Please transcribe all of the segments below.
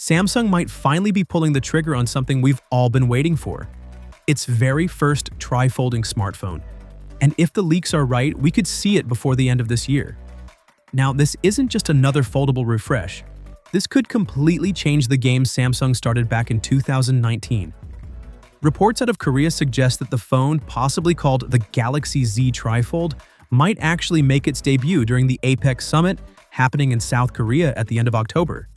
Samsung might finally be pulling the trigger on something we've all been waiting for. Its very first tri-folding smartphone. And if the leaks are right, we could see it before the end of this year. Now, this isn't just another foldable refresh. This could completely change the game Samsung started back in 2019. Reports out of Korea suggest that the phone, possibly called the Galaxy Z TriFold, might actually make its debut during the APEC summit happening in South Korea at the end of October.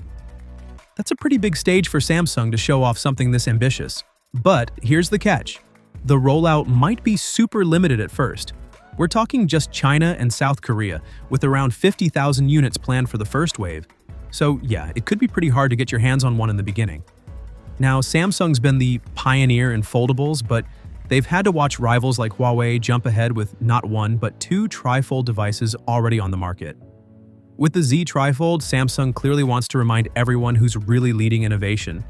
That's a pretty big stage for Samsung to show off something this ambitious. But here's the catch. The rollout might be super limited at first. We're talking just China and South Korea, with around 50,000 units planned for the first wave. So yeah, it could be pretty hard to get your hands on one in the beginning. Now, Samsung's been the pioneer in foldables, but they've had to watch rivals like Huawei jump ahead with not one, but two tri-fold devices already on the market. With the Z TriFold, Samsung clearly wants to remind everyone who's really leading innovation,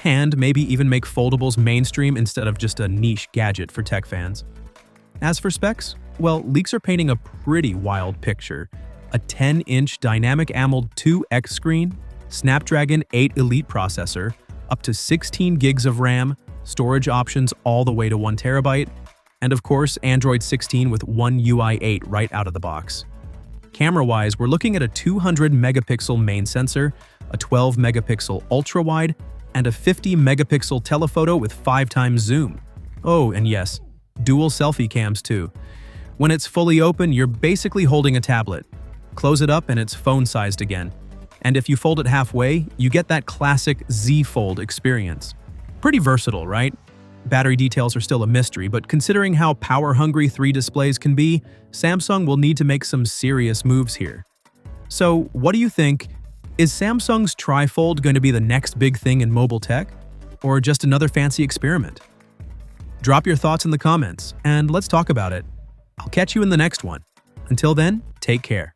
and maybe even make foldables mainstream instead of just a niche gadget for tech fans. As for specs, well, leaks are painting a pretty wild picture. A 10-inch dynamic AMOLED 2X screen, Snapdragon 8 Elite processor, up to 16 gigs of RAM, storage options all the way to 1 terabyte, and of course, Android 16 with One UI 8 right out of the box. Camera-wise, we're looking at a 200-megapixel main sensor, a 12-megapixel ultra-wide, and a 50-megapixel telephoto with 5x zoom. Oh, and yes, dual selfie cams too. When it's fully open, you're basically holding a tablet. Close it up and it's phone-sized again. And if you fold it halfway, you get that classic Z Fold experience. Pretty versatile, right? Battery details are still a mystery, but considering how power-hungry 3 displays can be, Samsung will need to make some serious moves here. So, what do you think? Is Samsung's TriFold going to be the next big thing in mobile tech? Or just another fancy experiment? Drop your thoughts in the comments, and let's talk about it. I'll catch you in the next one. Until then, take care.